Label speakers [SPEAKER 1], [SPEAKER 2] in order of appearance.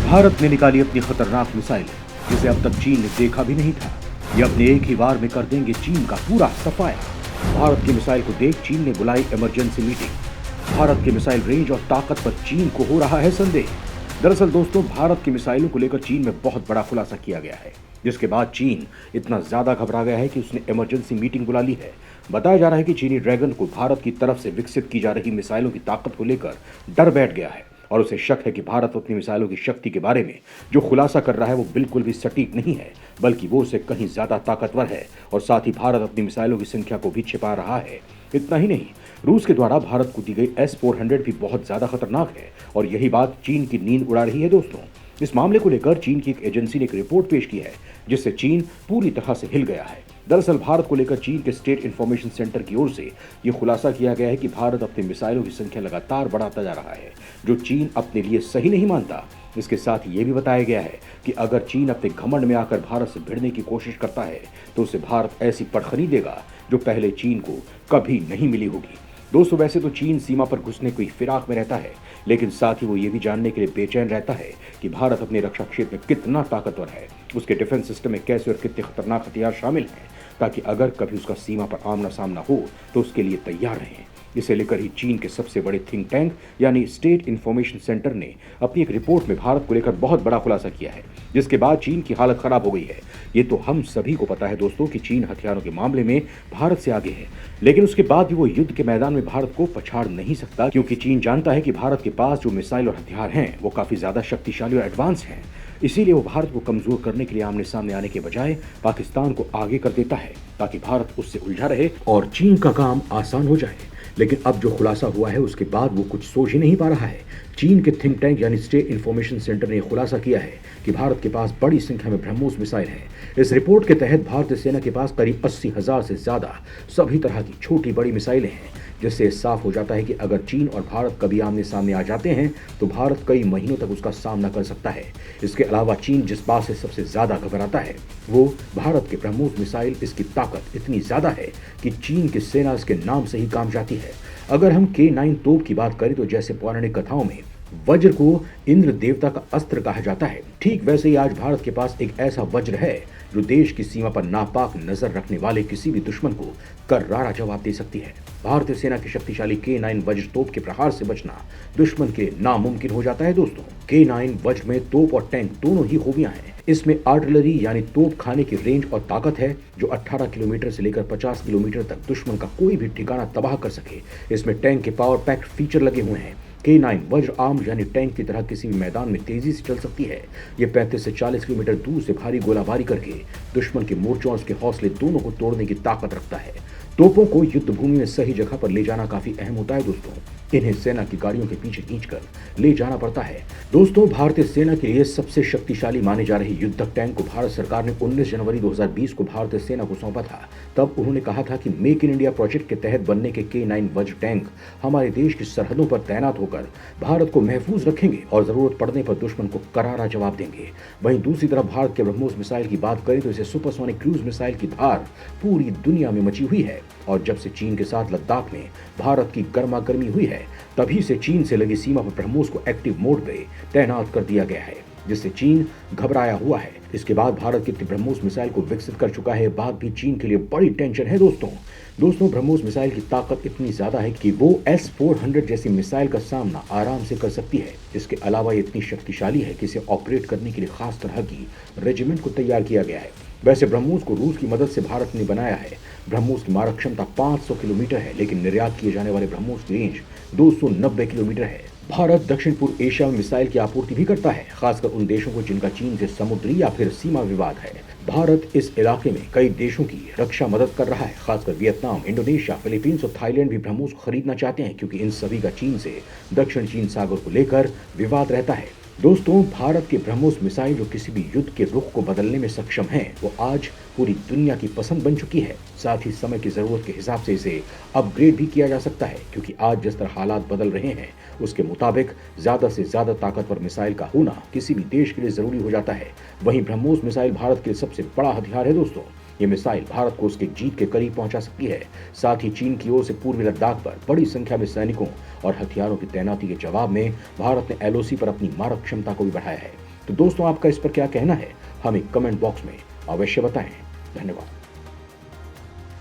[SPEAKER 1] भारत ने निकाली अपनी खतरनाक मिसाइल जिसे अब तक चीन ने देखा भी नहीं था। ये अपने एक ही बार में कर देंगे चीन का पूरा सफाया। भारत की मिसाइल को देख चीन ने बुलाई इमरजेंसी मीटिंग। भारत की मिसाइल रेंज और ताकत पर चीन को हो रहा है संदेह। दरअसल दोस्तों, भारत की मिसाइलों को लेकर चीन में बहुत बड़ा खुलासा किया गया है, जिसके बाद चीन इतना ज्यादा घबरा गया है कि उसने इमरजेंसी मीटिंग बुला ली है। बताया जा रहा है कि चीनी ड्रैगन को भारत की तरफ से विकसित की जा रही मिसाइलों की ताकत को लेकर डर बैठ गया है और उसे शक है कि भारत अपनी मिसाइलों की शक्ति के बारे में जो खुलासा कर रहा है वो बिल्कुल भी सटीक नहीं है, बल्कि वो उससे कहीं ज्यादा ताकतवर है और साथ ही भारत अपनी मिसाइलों की संख्या को भी छिपा रहा है। इतना ही नहीं, रूस के द्वारा भारत को दी गई S-400 भी बहुत ज्यादा खतरनाक है और यही बात चीन की नींद उड़ा रही है दोस्तों। इस मामले को लेकर चीन की एक एजेंसी ने एक रिपोर्ट पेश की है, जिससे चीन पूरी तरह से हिल गया है। दरअसल भारत को लेकर चीन के स्टेट इंफॉर्मेशन सेंटर की ओर से यह खुलासा किया गया है कि भारत अपनी मिसाइलों की संख्या लगातार बढ़ाता जा रहा है, जो चीन अपने लिए सही नहीं मानता। इसके साथ ये भी बताया गया है कि अगर चीन अपने घमंड में आकर भारत से भिड़ने की कोशिश करता है तो उसे भारत ऐसी पटखनी देगा जो पहले चीन को कभी नहीं मिली होगी। दोस्तों, वैसे तो चीन सीमा पर घुसने की फिराक में रहता है, लेकिन साथ ही वो ये भी जानने के लिए बेचैन रहता है कि भारत अपने रक्षा क्षेत्र में कितना ताकतवर है, उसके डिफेंस सिस्टम में कैसे और कितने खतरनाक हथियार शामिल हैं, ताकि अगर कभी उसका सीमा पर आमना सामना हो तो उसके लिए तैयार रहें। इसे लेकर ही चीन के सबसे बड़े थिंक टैंक यानी स्टेट इंफॉर्मेशन सेंटर ने अपनी एक रिपोर्ट में भारत को लेकर बहुत बड़ा खुलासा किया है, जिसके बाद चीन की हालत खराब हो गई है। ये तो हम सभी को पता है दोस्तों कि चीन हथियारों के मामले में भारत से आगे है, लेकिन उसके बाद भी वो युद्ध के मैदान में भारत को पछाड़ नहीं सकता, क्योंकि चीन जानता है कि भारत के पास जो मिसाइल और हथियार हैं वो काफी ज्यादा शक्तिशाली और एडवांस हैं। इसीलिए वो भारत को कमजोर करने के लिए आमने सामने आने के बजाय पाकिस्तान को आगे कर देता है, ताकि भारत उससे उलझा रहे और चीन का काम आसान हो जाए। लेकिन अब जो खुलासा हुआ है उसके बाद वो कुछ सोच ही नहीं पा रहा है। चीन के थिंक टैंक यानी स्टेट इंफॉर्मेशन सेंटर ने खुलासा किया है कि भारत के पास बड़ी संख्या में ब्रह्मोस मिसाइल है। इस रिपोर्ट के तहत भारतीय सेना के पास करीब 80,000 से ज्यादा सभी तरह की छोटी बड़ी मिसाइलें हैं, जिससे साफ हो जाता है कि अगर चीन और भारत कभी आमने सामने आ जाते हैं तो भारत कई महीनों तक उसका सामना कर सकता है। इसके अलावा चीन जिस बात से सबसे ज्यादा घबराता है वो भारत के ब्रह्मोस मिसाइल। इसकी ताकत इतनी ज्यादा है कि चीन की सेना इसके नाम से ही काम जाती है। अगर हम K9 तोप की बात करें तो जैसे पौराणिक कथाओं में वज्र को इंद्र देवता का अस्त्र कहा जाता है, ठीक वैसे ही आज भारत के पास एक ऐसा वज्र है जो देश की सीमा पर नापाक नजर रखने वाले किसी भी दुश्मन को करारा जवाब दे सकती है। भारतीय सेना की शक्तिशाली K9 वज्र तोप के प्रहार से बचना दुश्मन के लिए नामुमकिन हो जाता है दोस्तों। K9 वज्र में तोप और टैंक दोनों ही खूबियां हैं। इसमें आर्टिलरी यानी तोप खाने की रेंज और ताकत है जो 18 किलोमीटर से लेकर 50 किलोमीटर तक दुश्मन का कोई भी ठिकाना तबाह कर सके। इसमें टैंक के पावर पैक्ड फीचर लगे हुए हैं। K9 वज्र आर्म यानी टैंक की तरह किसी भी मैदान में तेजी से चल सकती है। ये 35 से 40 किलोमीटर दूर से भारी गोलाबारी करके दुश्मन के मोर्चों और उसके हौसले दोनों को तोड़ने की ताकत रखता है। तोपों को युद्ध भूमि में सही जगह पर ले जाना काफी अहम होता है दोस्तों। इन्हें सेना की गाड़ियों के पीछे खींचकर ले जाना पड़ता है। दोस्तों, भारतीय सेना के लिए सबसे शक्तिशाली माने जा रहे युद्धक टैंक को भारत सरकार ने 19 जनवरी 2020 को भारतीय सेना को सौंपा था। तब उन्होंने कहा था कि मेक इन इंडिया प्रोजेक्ट के तहत बनने के K9 वज्र टैंक हमारे देश की सरहदों पर तैनात होकर भारत को महफूज रखेंगे और जरूरत पड़ने पर दुश्मन को करारा जवाब देंगे। वहीं दूसरी तरफ भारत के ब्रह्मोस मिसाइल की बात करें तो इसे सुपरसोनिक क्रूज मिसाइल की धार पूरी दुनिया में मची हुई है और जब से चीन के साथ लद्दाख में भारत की गर्मागर्मी हुई है तभी से चीन से लगी सीमा पर ब्रह्मोस को एक्टिव मोड पे तैनात कर दिया गया है, जिससे चीन घबराया हुआ है। इसके बाद भारत कितनी ब्रह्मोस मिसाइल को विकसित कर चुका है, बात भी चीन के लिए बड़ी टेंशन है दोस्तों। ब्रह्मोस मिसाइल की ताकत इतनी ज्यादा है कि वो S-400 जैसी मिसाइल का सामना आराम से कर सकती है। इसके अलावा ये इतनी शक्तिशाली है कि इसे ऑपरेट करने के लिए खास तरह की रेजिमेंट को तैयार किया गया है। वैसे ब्रह्मोस को रूस की मदद से भारत ने बनाया है। ब्रह्मोस की मारक क्षमता 500 किलोमीटर है, लेकिन निर्यात किए जाने वाले ब्रह्मोस की रेंज 290 किलोमीटर है। भारत दक्षिण पूर्व एशिया में मिसाइल की आपूर्ति भी करता है, खासकर उन देशों को जिनका चीन से समुद्री या फिर सीमा विवाद है। भारत इस इलाके में कई देशों की रक्षा मदद कर रहा है, खासकर वियतनाम, इंडोनेशिया, फिलीपींस और थाईलैंड भी ब्रह्मोस को खरीदना चाहते हैं, क्योंकि इन सभी का चीन से दक्षिण चीन सागर को लेकर विवाद रहता है। दोस्तों, भारत के ब्रह्मोस मिसाइल जो किसी भी युद्ध के रुख को बदलने में सक्षम है, वो आज पूरी दुनिया की पसंद बन चुकी है। साथ ही समय की जरूरत के हिसाब से इसे अपग्रेड भी किया जा सकता है, क्योंकि आज जिस तरह हालात बदल रहे हैं उसके मुताबिक ज्यादा से ज्यादा ताकतवर मिसाइल का होना किसी भी देश के लिए जरूरी हो जाता है। वहीं ब्रह्मोस मिसाइल भारत के लिए सबसे बड़ा हथियार है दोस्तों। ये मिसाइल भारत को उसके जीत के करीब पहुंचा सकती है। साथ ही चीन की ओर से पूर्वी लद्दाख पर बड़ी संख्या में सैनिकों और हथियारों की तैनाती के जवाब में भारत ने एलओसी पर अपनी मारक क्षमता को भी बढ़ाया है। तो दोस्तों, आपका इस पर क्या कहना है, हमें कमेंट बॉक्स में अवश्य बताएं। धन्यवाद।